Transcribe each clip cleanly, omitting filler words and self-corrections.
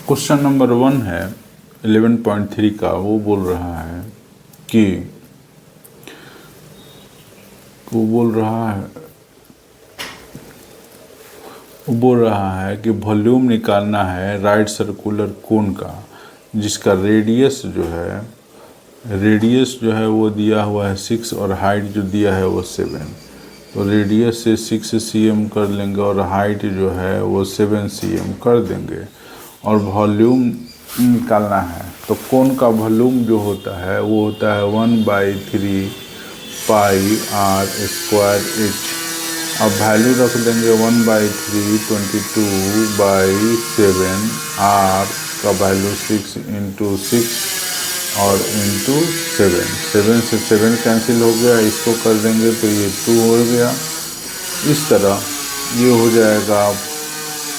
Question number 1 है 11.3 का। वो बोल रहा है कि वॉल्यूम निकालना है राइट सर्कुलर कोन का, जिसका रेडियस जो है वो दिया हुआ है 6 और हाइट जो दिया है वो 7। तो रेडियस से 6 cm कर लेंगे और हाइट जो है वो 7 cm कर देंगे और वॉल्यूम निकालना है। तो कोन का वॉल्यूम जो होता है वो होता है 1/3 पाई r स्क्वायर h। अब वैल्यू रख देंगे 1/3 22/7 r का वैल्यू 6 × 6 और इंटू 7। 7 से 7 कैंसिल हो गया, इसको कर देंगे तो ये 2 हो गया। इस तरह ये हो जाएगा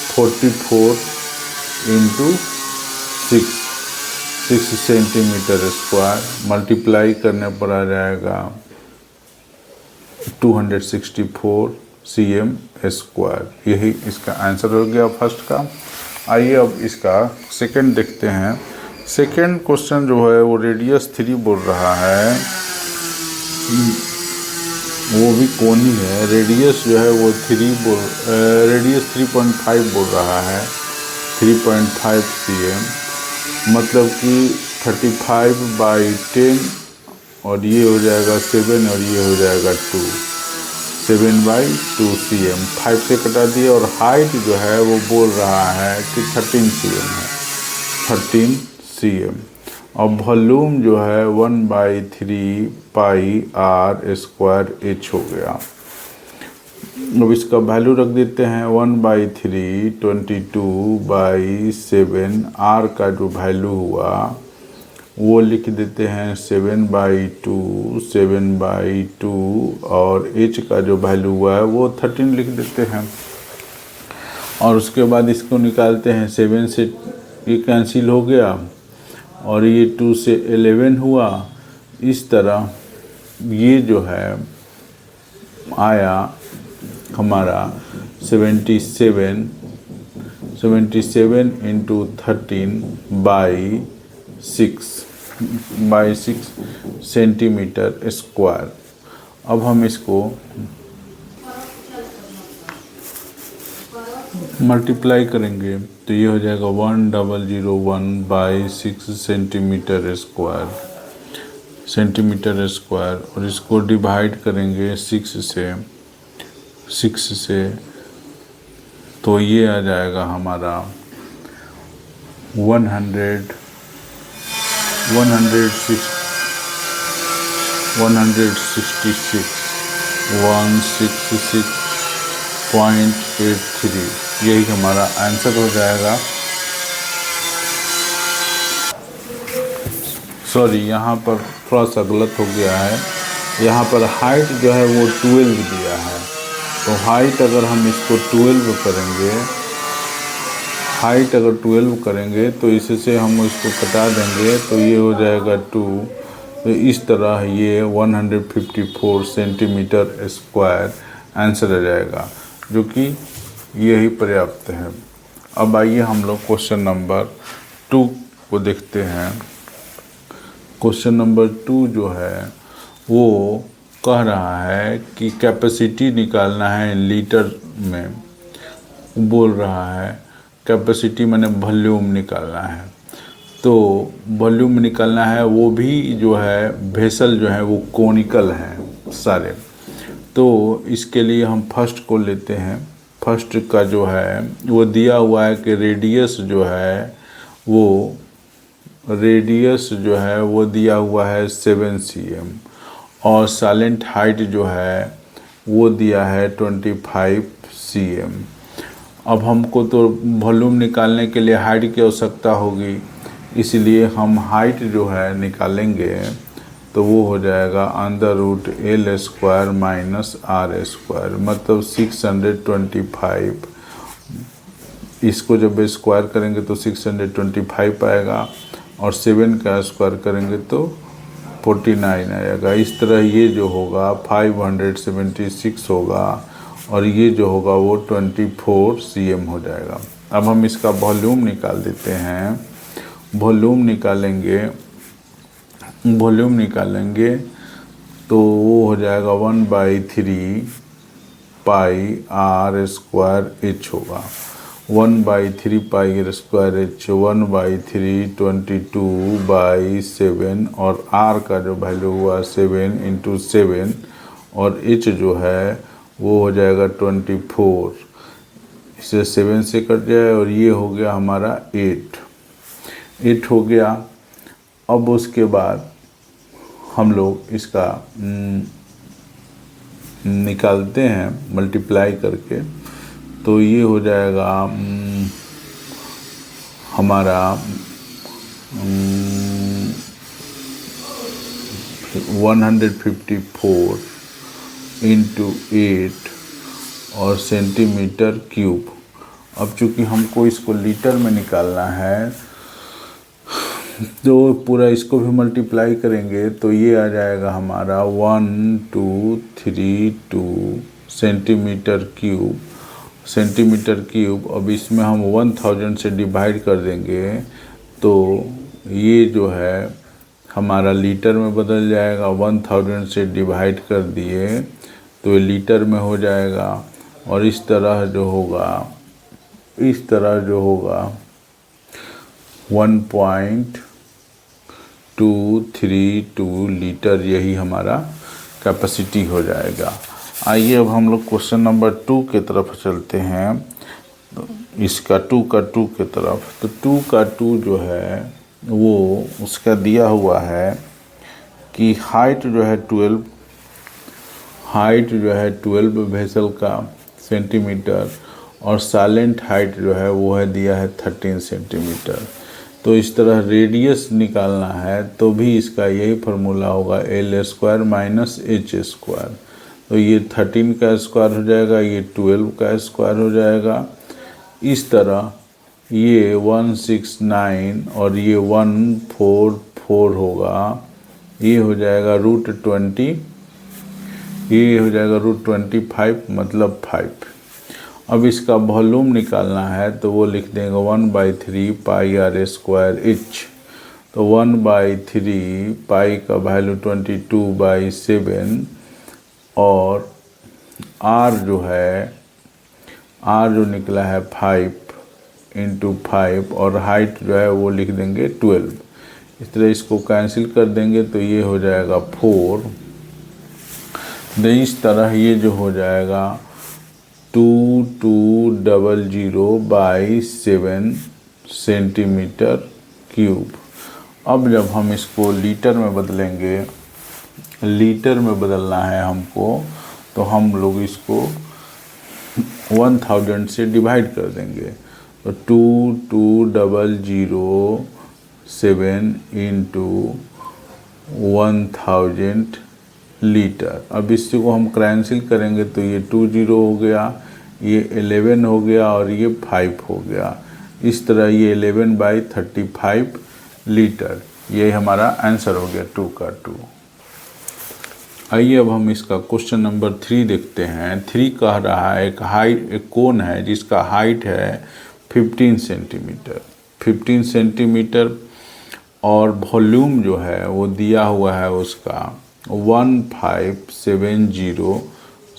44 × 6 सेंटीमीटर स्क्वायर। मल्टीप्लाई करने पर आ जाएगा 264 cm स्क्वायर। यही इसका आंसर हो गया फर्स्ट का। आइए अब इसका सेकंड देखते हैं। सेकंड क्वेश्चन जो है वो रेडियस 3 बोल रहा है, वो भी कोन ही है। रेडियस जो है वो रेडियस 3.5 बोल रहा है, 3.5 cm, मतलब कि 35/10 और ये हो जाएगा 7 और ये हो जाएगा 2, 7/2 cm। 5 से कटा दिए और हाइट जो है वो बोल रहा है कि 13 cm है, 13 cm। और वॉल्यूम जो है 1/3 पाई r स्क्वायर h हो गया। अब इसका वैल्यू रख देते हैं 1/3 22/7 r का जो वैल्यू हुआ वो लिख देते हैं 7/2 और h का जो वैल्यू हुआ है वो 13 लिख देते हैं। और उसके बाद इसको निकालते हैं। 7 से ये कैंसिल हो गया और ये 2 से 11 हुआ। इस तरह ये जो है आया हमारा 77 × 13/6 सेंटीमीटर स्क्वायर। अब हम इसको मल्टीप्लाई करेंगे तो ये हो जाएगा 1001/6 सेंटीमीटर स्क्वायर और इसको डिवाइड करेंगे 6 से तो ये आ जाएगा हमारा 166.83। यही हमारा आंसर हो जाएगा। सॉरी, यहाँ पर थोड़ा सा गलत हो गया है। यहाँ पर हाइट जो है वो 12 दिया है, तो हाइट अगर हम इसको 12 करेंगे तो इससे हम इसको कटा देंगे तो ये हो जाएगा 2। तो इस तरह ये 154 सेंटीमीटर स्क्वायर आंसर आ जाएगा, जो कि यही पर्याप्त है। अब आइए हम लोग क्वेश्चन नंबर 2 को देखते हैं। क्वेश्चन नंबर 2 जो है वो कह रहा है कि कैपेसिटी निकालना है लीटर में। बोल रहा है कैपेसिटी माने वॉल्यूम निकालना है। तो वॉल्यूम निकालना है, वो भी जो है वेसल जो है वो कोनिकल हैं सारे। तो इसके लिए हम फर्स्ट को लेते हैं। फर्स्ट का जो है वो दिया हुआ है कि रेडियस जो है वो दिया हुआ है 7 cm और साइलेंट हाइट जो है वो दिया है 25 cm। अब हमको तो वॉल्यूम निकालने के लिए हाइट की आवश्यकता होगी, इसलिए हम हाइट जो है निकालेंगे तो वो हो जाएगा √L² माइनस R², मतलब 625। इसको जब स्क्वायर करेंगे तो 625 आएगा और 7 का स्क्वायर करेंगे तो 49 आएगा। इस तरह ये जो होगा 576 होगा और ये जो होगा वो 24 cm हो जाएगा। अब हम इसका वॉल्यूम निकाल देते हैं। वॉल्यूम निकालेंगे तो वो हो जाएगा 1/3 पाई आर स्क्वायर एच होगा। 1/3 पाई आर स्क्वायर एच 1/3 22/7 और आर का जो वैल्यू हुआ 7 × 7 और एच जो है वो हो जाएगा 24। इसे 7 से कट जाए और ये हो गया हमारा 8 हो गया। अब उसके बाद हम लोग इसका निकालते हैं मल्टीप्लाई करके, तो ये हो जाएगा हमारा 154 × 8 और सेंटीमीटर क्यूब। अब चूँकि हमको इसको लीटर में निकालना है तो पूरा इसको भी मल्टीप्लाई करेंगे तो ये आ जाएगा हमारा 1232 सेंटीमीटर क्यूब। अब इसमें हम 1000 से डिवाइड कर देंगे तो ये जो है हमारा लीटर में बदल जाएगा। 1000 से डिवाइड कर दिए तो ये लीटर में हो जाएगा और इस तरह जो होगा 1.232 लीटर, यही हमारा कैपेसिटी हो जाएगा। आइए अब हम लोग क्वेश्चन नंबर 2 के तरफ चलते हैं। तो इसका 2 के तरफ, तो 2 का 2 जो है वो उसका दिया हुआ है कि हाइट जो है 12 वेसल का सेंटीमीटर और साइलेंट हाइट जो है वो है दिया है 13 सेंटीमीटर। तो इस तरह रेडियस निकालना है तो भी इसका यही फार्मूला होगा L² - H²। तो ये 13 का स्क्वायर हो जाएगा, ये 12 का स्क्वायर हो जाएगा। इस तरह ये 169 और ये 144 होगा, ये हो जाएगा √20, ये हो जाएगा √25 मतलब 5। अब इसका वॉल्यूम निकालना है तो वो लिख देंगे 1/3 पाई आर स्क्वायर एच। तो 1/3 पाई का वैल्यू 22/7 और आर जो निकला है 5 × 5 और हाइट जो है वो लिख देंगे 12। इस तरह इसको कैंसिल कर देंगे तो ये हो जाएगा 4। इस तरह ये जो हो जाएगा 2200/7 सेंटीमीटर क्यूब। अब जब हम इसको लीटर में बदलेंगे, लीटर में बदलना है हमको, तो हम लोग इसको 1000 से डिवाइड कर देंगे। तो 2200/7 × 1000 लीटर। अब इसको हम कैंसिल करेंगे तो ये 20 हो गया, ये 11 हो गया और ये 5 हो गया। इस तरह ये 11/35 लीटर, ये हमारा आंसर हो गया 2 का 2। आइए अब हम इसका क्वेश्चन नंबर 3 देखते हैं। 3 कह रहा है एक कोन है जिसका हाइट है 15 सेंटीमीटर और वॉल्यूम जो है वो दिया हुआ है उसका 1570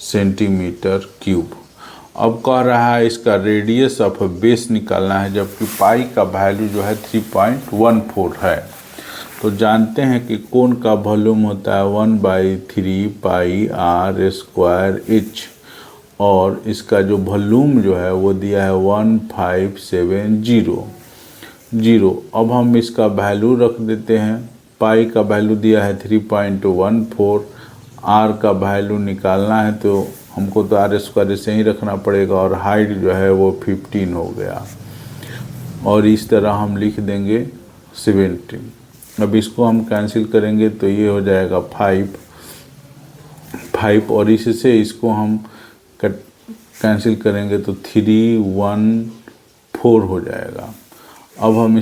सेंटीमीटर क्यूब। अब कह रहा है इसका रेडियस ऑफ बेस निकालना है, जबकि पाई का वैल्यू जो है 3.14 है। तो जानते हैं कि कोन का वॉल्यूम होता है 1/3 पाई आर स्क्वायर एच और इसका जो वॉल्यूम जो है वो दिया है 1570। अब हम इसका वैल्यू रख देते हैं। पाई का वैल्यू दिया है 3.14, आर का वैल्यू निकालना है तो हमको तो R² से ही रखना पड़ेगा और हाइट जो है वो 15 हो गया और इस तरह हम लिख देंगे 17। अब इसको हम कैंसिल करेंगे तो ये हो जाएगा 5 और इससे इसको हम कैंसिल करेंगे तो 314 हो जाएगा। अब हम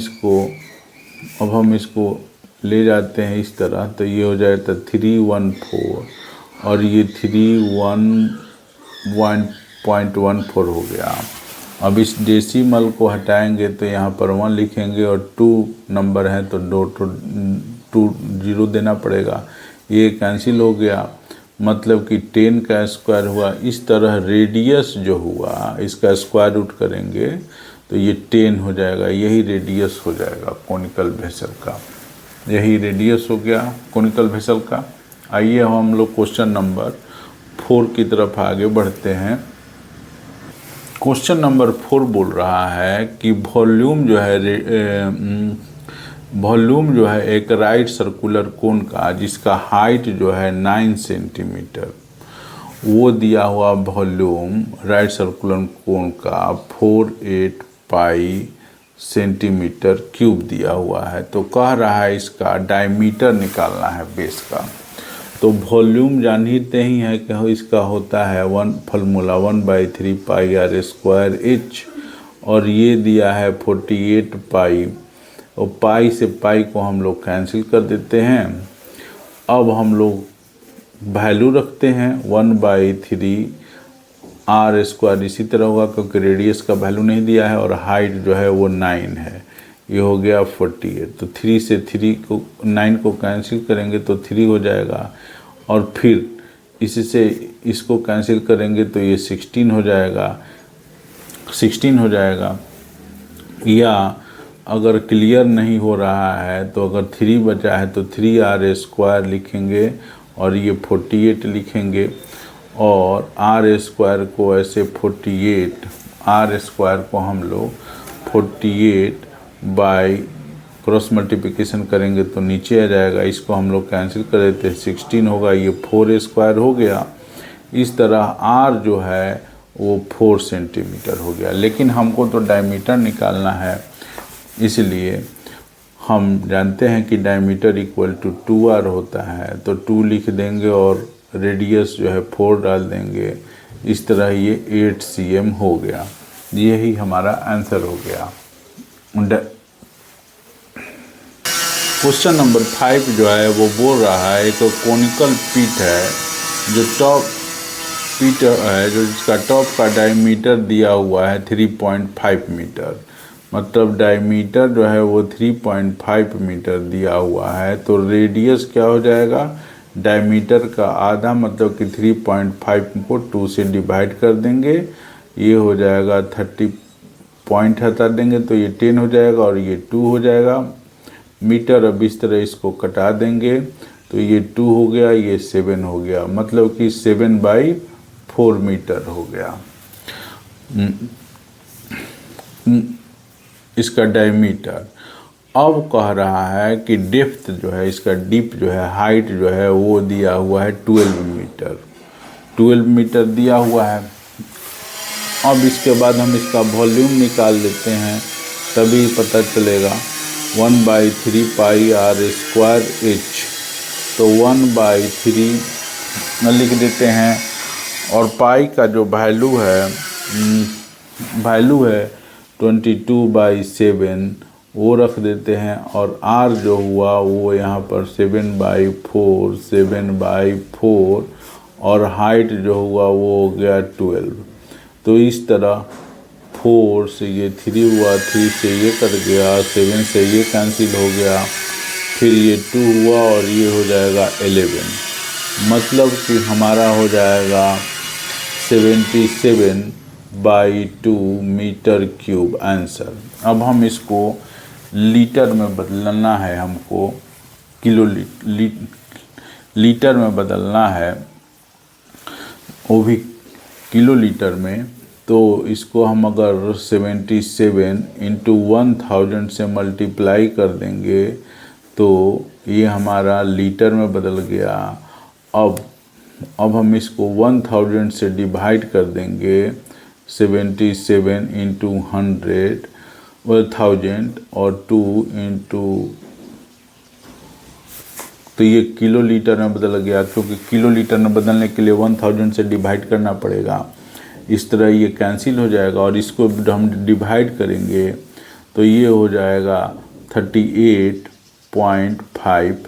इसको ले जाते हैं इस तरह, तो ये हो जाएगा 314 और ये 31.14 हो गया। अब इस डेसिमल को हटाएंगे तो यहाँ पर 1 लिखेंगे और 2 नंबर है तो 2 0 देना पड़ेगा। ये कैंसिल हो गया, मतलब कि 10 का स्क्वायर हुआ। इस तरह रेडियस जो हुआ इसका स्क्वायर रूट करेंगे तो ये 10 हो जाएगा। यही रेडियस हो जाएगा कोनिकल वेसल का। यही रेडियस हो गया कोनिकल वेसल का। आइए हम लोग क्वेश्चन नंबर 4 की तरफ आगे बढ़ते हैं। क्वेश्चन नंबर 4 बोल रहा है कि वॉल्यूम जो है एक राइट सर्कुलर कोन का जिसका हाइट जो है 9 सेंटीमीटर, वो दिया हुआ वॉल्यूम राइट सर्कुलर कोन का 48 पाई सेंटीमीटर क्यूब दिया हुआ है। तो कह रहा है इसका डायमीटर निकालना है बेस का। तो वॉल्यूम जानते ही है कि इसका होता है formula 1/3 pi r square h, और ये दिया है 48 पाई, और पाई से पाई को हम लोग कैंसिल कर देते हैं। अब हम लोग वैल्यू रखते हैं 1/3 आर स्क्वायर, इसी तरह होगा क्योंकि रेडियस का वैल्यू नहीं दिया है और हाइट जो है वो 9 है। ये हो गया 48। तो 3 से 9 को कैंसिल करेंगे तो 3 हो जाएगा, और फिर इससे इसको कैंसिल करेंगे तो ये 16 हो जाएगा। या अगर क्लियर नहीं हो रहा है तो अगर 3 बचा है तो 3 आर स्क्वायर लिखेंगे और ये 48 लिखेंगे, और आर स्क्वायर को ऐसे 48 आर स्क्वायर को हम लोग 48 बाई क्रॉस मल्टीप्लिकेशन करेंगे तो नीचे आ जाएगा। इसको हम लोग कैंसिल कर देते हैं, 16 होगा, ये 4 स्क्वायर हो गया। इस तरह आर जो है वो 4 सेंटीमीटर हो गया। लेकिन हमको तो डायमीटर निकालना है, इसलिए हम जानते हैं कि डायमीटर इक्वल टू 2r होता है, तो 2 लिख देंगे और रेडियस जो है 4 डाल देंगे। इस तरह ये 8 cm हो गया। यही हमारा आंसर हो गया। क्वेश्चन नंबर 5 जो है वो बोल रहा है एक कोनिकल पिट है जो टॉप पिट है जो जिसका टॉप का डायमीटर दिया हुआ है 3.5 मीटर, मतलब डायमीटर जो है वो 3.5 मीटर दिया हुआ है। तो रेडियस क्या हो जाएगा, डायमीटर का आधा, मतलब कि 3.5 को 2 से डिवाइड कर देंगे, ये हो जाएगा 30 पॉइंट हटा देंगे तो ये 10 हो जाएगा और ये 2 हो जाएगा मीटर। अब इस तरह इसको कटा देंगे तो ये 2 हो गया, ये 7 हो गया, मतलब कि 7/4 मीटर हो गया इसका डायमीटर। अब कह रहा है कि डेप्थ जो है इसका डीप जो है हाइट जो है वो दिया हुआ है 12 मीटर, 12 मीटर दिया हुआ है। अब इसके बाद हम इसका वॉल्यूम निकाल लेते हैं, तभी पता चलेगा। 1/3 पाई आर स्क्वायर एच, तो 1/3 लिख देते हैं, और पाई का जो वैल्यू है 22/7 वो रख देते हैं, और आर जो हुआ वो यहाँ पर 7/4 और हाइट जो हुआ वो हो गया 12। तो इस तरह 4 से ये 3 हुआ, 3 से ये कट गया, 7 से ये कैंसिल हो गया, फिर ये 2 हुआ और ये हो जाएगा 11, मतलब कि हमारा हो जाएगा 77/2 मीटर क्यूब आंसर। अब हम इसको लीटर में बदलना है, हमको लीटर में बदलना है, वो भी किलो लीटर में। तो इसको हम अगर 77 × 1000 से मल्टीप्लाई कर देंगे तो ये हमारा लीटर में बदल गया। अब हम इसको 1000 से डिवाइड कर देंगे, 77 × 1000 और 2 × तो ये किलो लीटर में बदल गया, क्योंकि किलो लीटर में बदलने के लिए 1000 से डिवाइड करना पड़ेगा। इस तरह ये कैंसिल हो जाएगा और इसको हम डिवाइड करेंगे तो ये हो जाएगा 38.5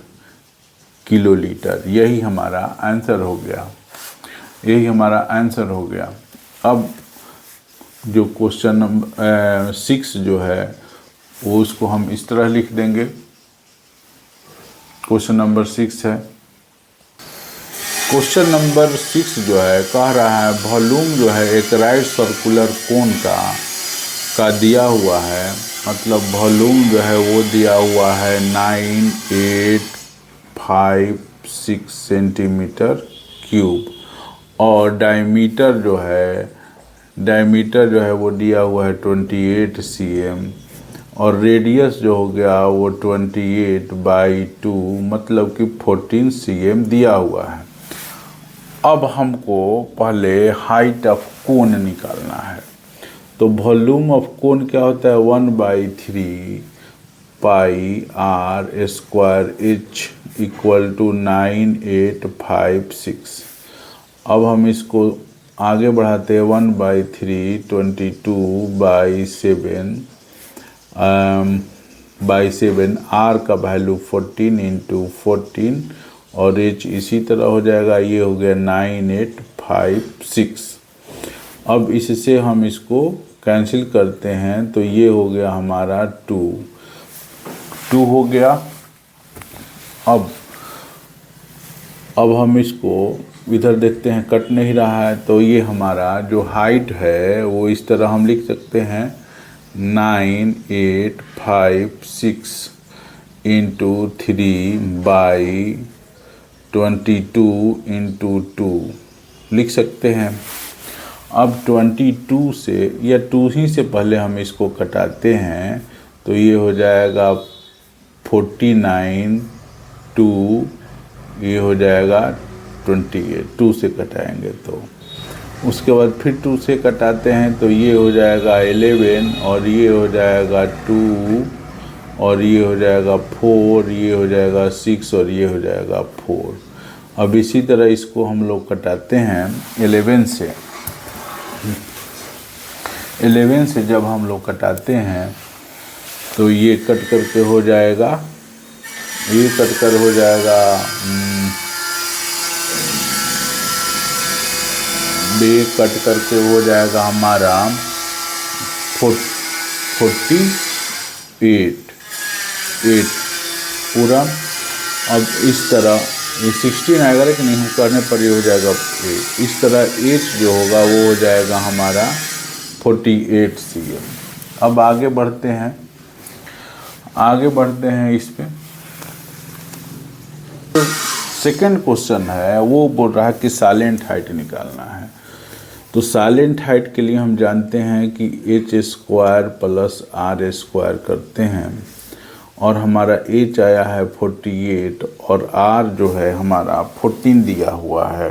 किलो लीटर। यही हमारा आंसर हो गया, अब जो क्वेश्चन नंबर 6 जो है वो उसको हम इस तरह लिख देंगे। क्वेश्चन नंबर 6 है। क्वेश्चन नंबर 6 जो है कह रहा है वॉल्यूम जो है एक राइट सर्कुलर कोन का दिया हुआ है, मतलब वॉल्यूम जो है वो दिया हुआ है 9856 सेंटीमीटर क्यूब, और डायमीटर जो है वो दिया हुआ है 28 cm, और रेडियस जो हो गया वो 28/2 मतलब कि 14 cm दिया हुआ है। अब हमको पहले हाइट ऑफ कोन निकालना है। तो वॉल्यूम ऑफ कोन क्या होता है 1/3 pi r square h equal to 9856। अब हम इसको आगे बढ़ाते हैं 1/3 22/7 r का वैल्यू 14 × 14 और h इसी तरह हो जाएगा, ये हो गया 9856। अब इससे हम इसको कैंसिल करते हैं तो ये हो गया हमारा 2 हो गया। अब हम इसको इधर देखते हैं, कट नहीं रहा है, तो ये हमारा जो हाइट है वो इस तरह हम लिख सकते हैं 9856 × 3/22 × 2 लिख सकते हैं। अब 22 से या 2 ही से पहले हम इसको कटाते हैं तो ये हो जाएगा 49, 2 ये हो जाएगा 28, 2 से कटाएंगे तो उसके बाद फिर 2 से कटाते हैं तो ये हो जाएगा 11 और ये हो जाएगा 2 और ये हो जाएगा 4, ये हो जाएगा 6 और ये हो जाएगा 4। अब इसी तरह इसको हम लोग कटाते हैं 11 से जब हम लोग कटाते हैं तो ये कट करके हो जाएगा, ये कट कर हो जाएगा बे कट करके हो जाएगा हमारा 48 पूरा। अब इस तरह ये 16 आएगा लेकिन नहीं करने पर ये हो जाएगा 8। इस तरह 8 जो होगा वो हो जाएगा हमारा 48 cm। अब आगे बढ़ते हैं इस पे। सेकंड क्वेश्चन है वो बोल रहा है कि साइलेंट हाइट निकालना है। तो साइलेंट हाइट के लिए हम जानते हैं कि h² + r² करते हैं और हमारा h आया है 48 और r जो है हमारा 14 दिया हुआ है।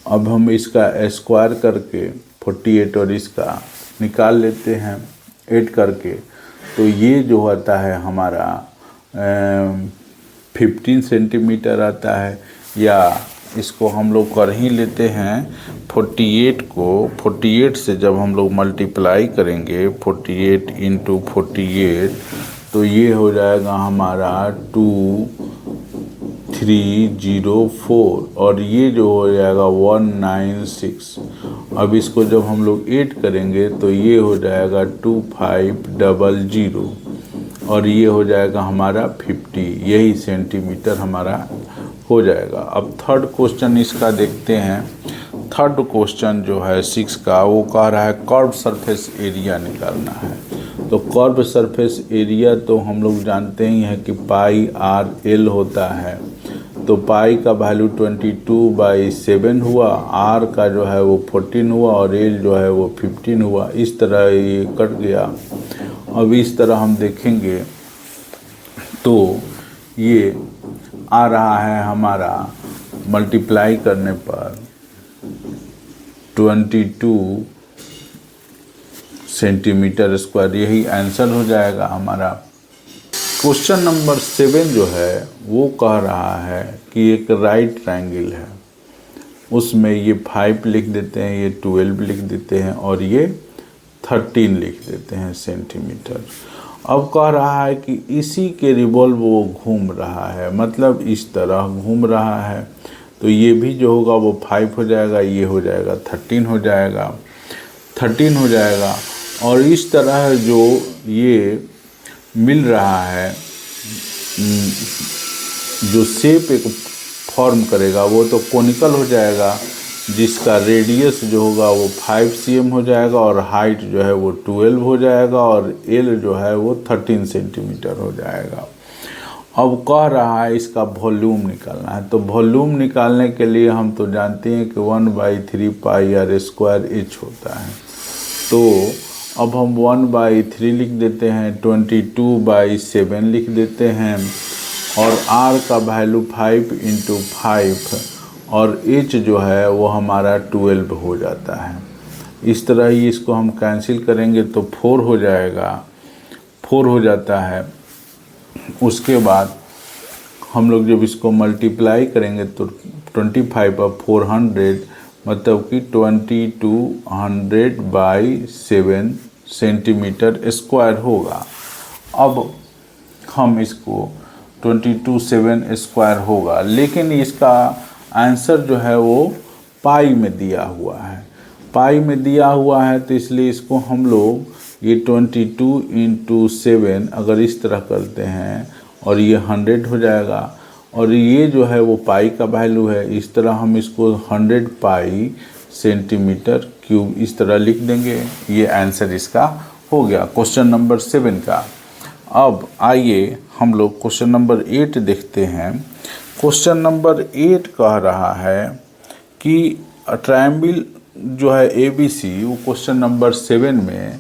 अब हम इसका स्क्वायर करके 48 और इसका निकाल लेते हैं ऐड करके, तो ये जो होता है हमारा 15 सेंटीमीटर आता है, या इसको हम लोग कर ही लेते हैं 48 को 48 से जब हम लोग मल्टीप्लाई करेंगे 48 × 48 तो ये हो जाएगा हमारा 2304 और ये जो हो जाएगा 196। अब इसको जब हम लोग ऐड करेंगे तो ये हो जाएगा 2500 और ये हो जाएगा हमारा 50, यही सेंटीमीटर हमारा हो जाएगा। अब थर्ड क्वेश्चन इसका देखते हैं। थर्ड क्वेश्चन जो है 6 का वो कह रहा है कर्व सरफेस एरिया निकालना है। तो कर्व सरफेस एरिया तो हम लोग जानते ही हैं कि πr/l होता है। तो पाई का वैल्यू 22/7 हुआ, r का जो है वो 14 हुआ और l जो है वो 15 हुआ। इस तरह ये कट गया। अब इस तरह हम देखेंगे तो ये आ रहा है हमारा मल्टीप्लाई करने पर 22 सेंटीमीटर स्क्वायर, यही आंसर हो जाएगा हमारा। क्वेश्चन नंबर 7 जो है वो कह रहा है कि एक राइट ट्रायंगल है, उसमें ये 5 लिख देते हैं, ये 12 लिख देते हैं और ये 13 लिख देते हैं सेंटीमीटर। अब कह रहा है कि इसी के रिवॉल्व वो घूम रहा है, मतलब इस तरह घूम रहा है। तो ये भी जो होगा वो 5 हो जाएगा, ये हो जाएगा 13 हो जाएगा, 13 हो जाएगा। और इस तरह जो ये मिल रहा है, जो शेप एक फॉर्म करेगा वो तो कोनिकल हो जाएगा, जिसका रेडियस जो होगा वो 5 cm हो जाएगा और हाइट जो है वो 12 हो जाएगा और एल जो है वो 13 सेंटीमीटर हो जाएगा। अब कह रहा है इसका वॉल्यूम निकालना है, तो वॉल्यूम निकालने के लिए हम तो जानते हैं कि 1/3 पाई आर स्क्वायर एच होता है। तो अब हम 1/3 लिख देते हैं, 22/7 लिख देते हैं और r का वैल्यू 5 × 5 और h जो है वो हमारा 12 हो जाता है। इस तरह ही इसको हम कैंसिल करेंगे तो 4 हो जाएगा, 4 हो जाता है। उसके बाद हम लोग जब इसको मल्टीप्लाई करेंगे तो 25 और 400 मतलब कि 2200/7 सेंटीमीटर स्क्वायर होगा। अब हम इसको 22/7 स्क्वायर होगा, लेकिन इसका आंसर जो है वो पाई में दिया हुआ है, पाई में दिया हुआ है, तो इसलिए इसको हम लोग ये 22 × 7 अगर इस तरह करते हैं और ये 100 हो जाएगा और ये जो है वो पाई का वैल्यू है, इस तरह हम इसको 100 पाई सेंटीमीटर क्यूब इस तरह लिख देंगे। ये आंसर इसका हो गया क्वेश्चन नंबर 7 का। अब आइए हम लोग क्वेश्चन नंबर 8 देखते हैं। क्वेश्चन नंबर 8 कह रहा है कि ट्रायंगल जो है ABC, वो क्वेश्चन नंबर 7 में,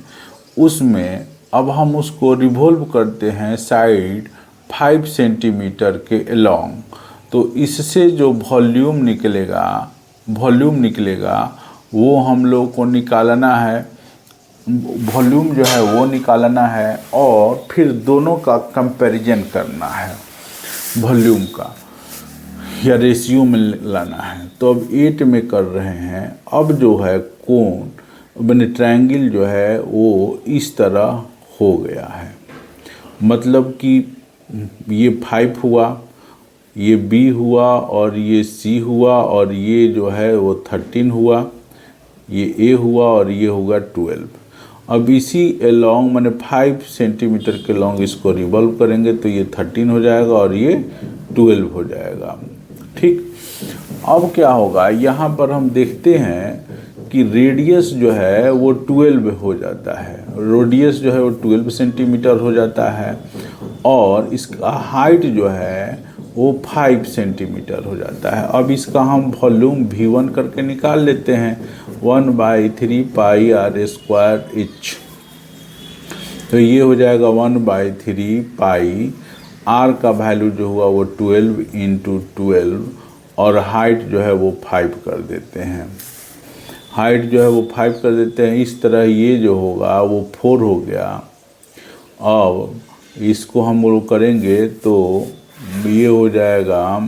उसमें अब हम उसको रिवॉल्व करते हैं साइड 5 सेंटीमीटर के अलोंग। तो इससे जो वॉल्यूम निकलेगा वो हम लोग को निकालना है, वॉल्यूम जो है वो निकालना है और फिर दोनों का कंपैरिजन करना है, वॉल्यूम का या रेशियो में लाना है। तो अब 8 में कर रहे हैं। अब जो है कोण बने ट्रायंगल जो है वो इस तरह हो गया है, मतलब कि ये 5 हुआ, ये B हुआ और ये C हुआ और ये जो है वो 13 हुआ, ये A हुआ और ये होगा 12। अब इसी लॉन्ग मैंने 5 सेंटीमीटर के लॉन्ग इसको रिवॉल्व करेंगे तो ये 13 हो जाएगा और ये 12 हो जाएगा। ठीक, अब क्या होगा, यहाँ पर हम देखते हैं कि रेडियस जो है वो 12 हो जाता है, रेडियस जो है वो 12 सेंटीमीटर हो जाता है और इसका हाइट जो है वो 5 सेंटीमीटर हो जाता है। अब इसका हम वॉल्यूम V1 करके निकाल लेते हैं, 1/3 पाई आर स्क्वायर एच। तो ये हो जाएगा 1/3 पाई, आर का वैल्यू जो हुआ वो 12 × 12 और हाइट जो है वो 5 कर देते हैं, हाइट जो है वो 5 कर देते हैं। इस तरह ये जो होगा वो 4 हो गया। अब इसको हम लोग करेंगे तो ये हो जाएगा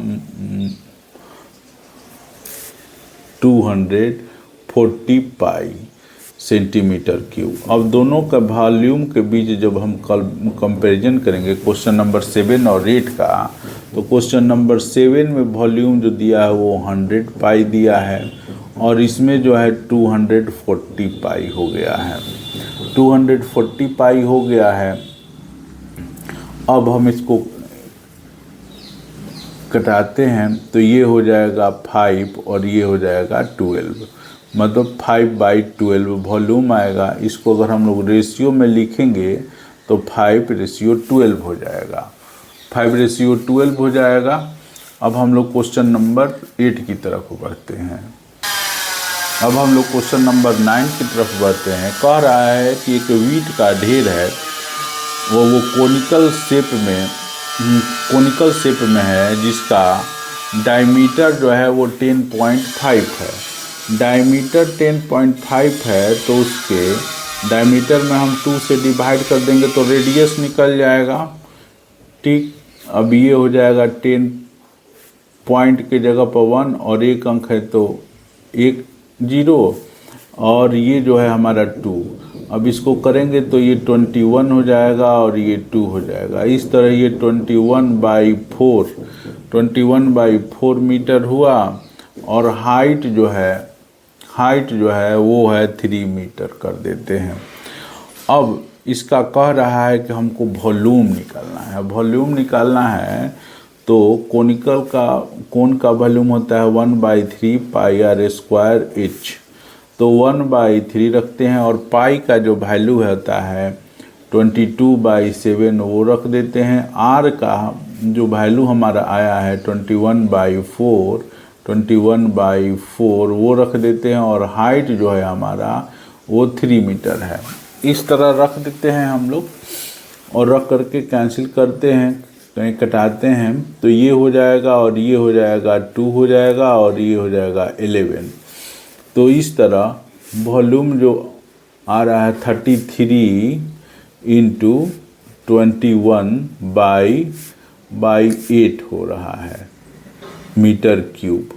240 पाई सेंटीमीटर क्यूब। अब दोनों का वॉल्यूम के बीच जब हम कंपैरिजन करेंगे क्वेश्चन नंबर 7 और 8 का, तो क्वेश्चन नंबर 7 में वॉल्यूम जो दिया है वो 100 पाई दिया है और इसमें जो है 240 पाई हो गया है, 240 पाई हो गया है। अब हम इसको कटाते हैं तो ये हो जाएगा 5 और ये हो जाएगा 12, मतलब 5/12 वॉल्यूम आएगा। इसको अगर हम लोग रेशियो में लिखेंगे तो 5:12 हो जाएगा, 5:12 हो जाएगा। अब हम लोग क्वेश्चन नंबर 8 की तरफ बढ़ते हैं। अब हम लोग क्वेश्चन नंबर 9 की तरफ बढ़ते हैं। कह रहा है कि एक वीट का ढेर है, वो कोनिकल शेप में है, जिसका डायमीटर जो है वो 10.5 है। डायमीटर 10.5 है तो उसके डायमीटर में हम 2 से डिवाइड कर देंगे तो रेडियस निकल जाएगा। ठीक, अब ये हो जाएगा 10 पॉइंट के जगह पर 1 और एक अंक है तो 1 0 और ये जो है हमारा 2। अब इसको करेंगे तो ये 21 हो जाएगा और ये 2 हो जाएगा। इस तरह ये 21/4 21/4 मीटर हुआ, और हाइट जो है वो है 3 मीटर कर देते हैं। अब इसका कह रहा है कि हमको वॉल्यूम निकालना है। वॉल्यूम निकालना है तो कोन का वॉल्यूम होता है 1/3 पाई r स्क्वायर h। तो 1/3 रखते हैं, और पाई का जो वैल्यू होता है 22/7 वो रख देते हैं। r का जो वैल्यू हमारा आया है 21/4 वो रख देते हैं, और हाइट जो है हमारा वो 3 मीटर है। इस तरह रख देते हैं हम लोग, और रख करके कैंसिल करते हैं, कहीं कटाते हैं, तो ये हो जाएगा और ये हो जाएगा 2 हो जाएगा, और ये हो जाएगा 11। तो इस तरह वॉल्यूम जो आ रहा है 33 × 21/8 हो रहा है मीटर क्यूब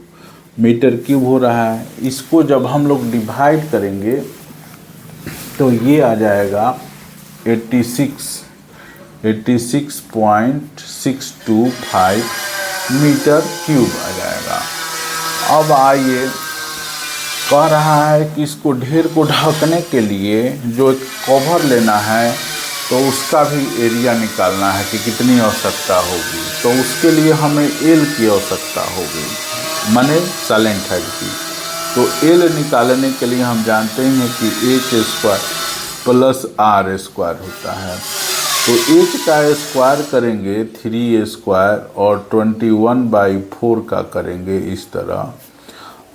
हो रहा है। इसको जब हम लोग डिवाइड करेंगे तो ये आ जाएगा 86.625 मीटर क्यूब आ जाएगा। अब आइए, कह रहा है कि इसको ढेर को ढकने के लिए जो कवर लेना है तो उसका भी एरिया निकालना है कि कितनी आवश्यकता होगी। तो उसके लिए हमें एल की आवश्यकता होगी, माने साइलेंट हेड की। तो एल निकालने के लिए हम जानते हैं कि h² + r² होता है। तो h का स्क्वायर करेंगे 3² और 21/4 का करेंगे इस तरह।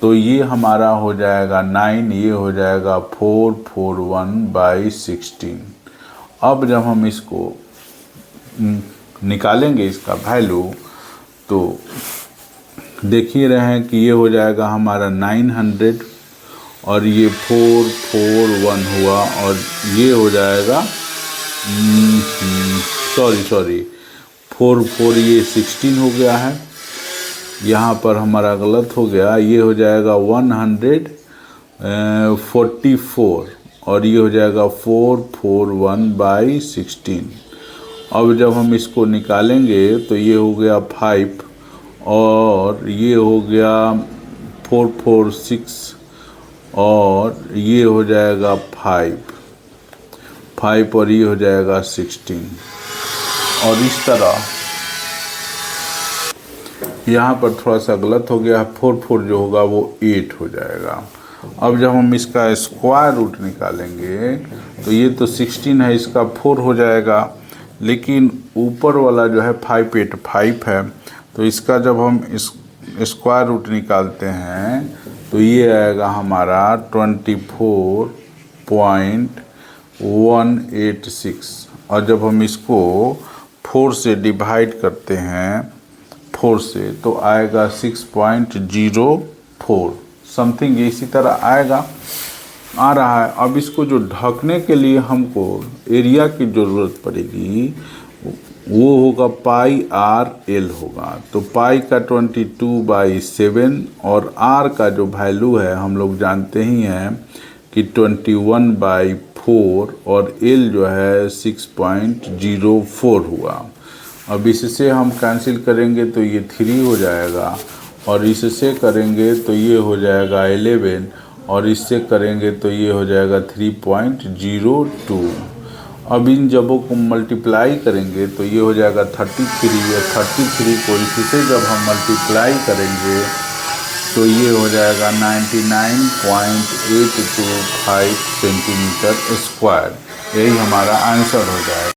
तो ये हमारा हो जाएगा 9, ये हो जाएगा 441/16। अब जब हम इसको निकालेंगे इसका वैल्यू, तो देख ही रहे हैं कि ये हो जाएगा हमारा 900, और ये 441 हुआ, और ये हो जाएगा सॉरी 4 ये 16 हो गया है, यहाँ पर हमारा गलत हो गया। ये हो जाएगा 144, और ये हो जाएगा 441/16। अब जब हम इसको निकालेंगे तो ये हो गया 5, और ये हो गया 446, और ये हो जाएगा 5, और ये हो जाएगा 16। और इस तरह यहाँ पर थोड़ा सा गलत हो गया, 4 जो होगा वो 8 हो जाएगा। अब जब हम इसका स्क्वायर रूट निकालेंगे तो ये तो 16 है, इसका 4 हो जाएगा, लेकिन ऊपर वाला जो है 585 है। तो इसका जब हम इस स्क्वायर रूट निकालते हैं तो ये आएगा हमारा 24.186, और जब हम इसको 4 से डिवाइड करते हैं 4 से तो आएगा 6.04 समथिंग, इसी तरह आ रहा है। अब इसको जो ढकने के लिए हमको एरिया की ज़रूरत पड़ेगी वो होगा पाई r/l होगा। तो पाई का 22/7, और r का जो वैल्यू है हम लोग जानते ही हैं कि 21/4, और l जो है 6.04 हुआ। अब इससे हम कैंसिल करेंगे तो ये 3 हो जाएगा, और इससे करेंगे तो ये हो जाएगा 11, और इससे करेंगे तो ये हो जाएगा 3.02। अब इन जबों को मल्टीप्लाई करेंगे तो ये हो जाएगा 33, और 33 को इससे जब हम मल्टीप्लाई करेंगे तो ये हो जाएगा 99.825 सेंटीमीटर स्क्वायर। यही हमारा आंसर हो जाएगा।